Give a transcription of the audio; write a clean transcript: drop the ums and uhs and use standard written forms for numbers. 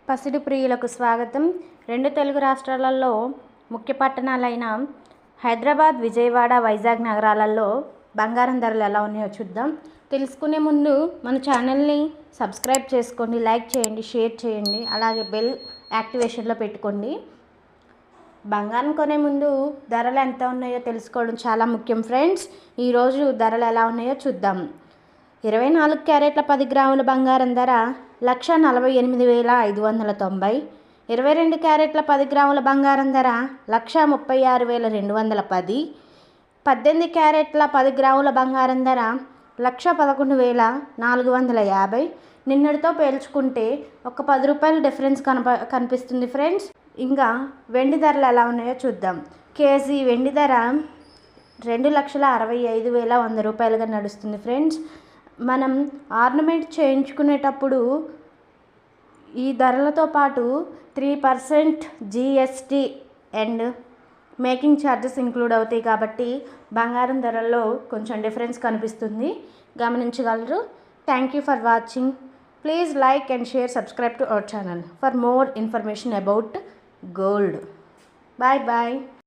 పసిడి ప్రియులకు స్వాగతం. రెండు తెలుగు రాష్ట్రాలలో ముఖ్య పట్టణాలైన హైదరాబాద్, విజయవాడ, వైజాగ్ నగరాలలో బంగారం ధరలు ఎలా ఉన్నాయో చూద్దాం. తెలుసుకునే ముందు మన ఛానల్ని సబ్స్క్రైబ్ చేసుకోండి, లైక్ చేయండి, షేర్ చేయండి, అలాగే బెల్ యాక్టివేషన్లో పెట్టుకోండి. బంగారం కొనే ముందు ధరలు ఎంత ఉన్నాయో తెలుసుకోవడం చాలా ముఖ్యం ఫ్రెండ్స్. ఈరోజు ధరలు ఎలా ఉన్నాయో చూద్దాం. 24 క్యారెట్ల 10 గ్రాముల బంగారం ధర 1,48,590. 22 క్యారెట్ల 10 గ్రాముల బంగారం ధర 1,36,210. 18 క్యారెట్ల 10 గ్రాముల బంగారం ధర 1,11,450. నిన్నటితో పేల్చుకుంటే ఒక 10 రూపాయల డిఫరెన్స్ కనిపిస్తుంది ఫ్రెండ్స్. ఇంకా వెండి ధరలు ఎలా ఉన్నాయో చూద్దాం. కేజీ వెండి ధర 2,65,100 రూపాయలుగా నడుస్తుంది ఫ్రెండ్స్. మనం ఆర్నమెంట్ చేయించుకునేటప్పుడు ఈ ధరలతో పాటు 3% GST and making charges include అవుతాయి కాబట్టి బంగారం ధరల్లో కొంచెం డిఫరెన్స్ కనిపిస్తుంది, గమనించగలరు. Thank you for watching. Please like and share, subscribe to our channel for more information about gold. Bye bye.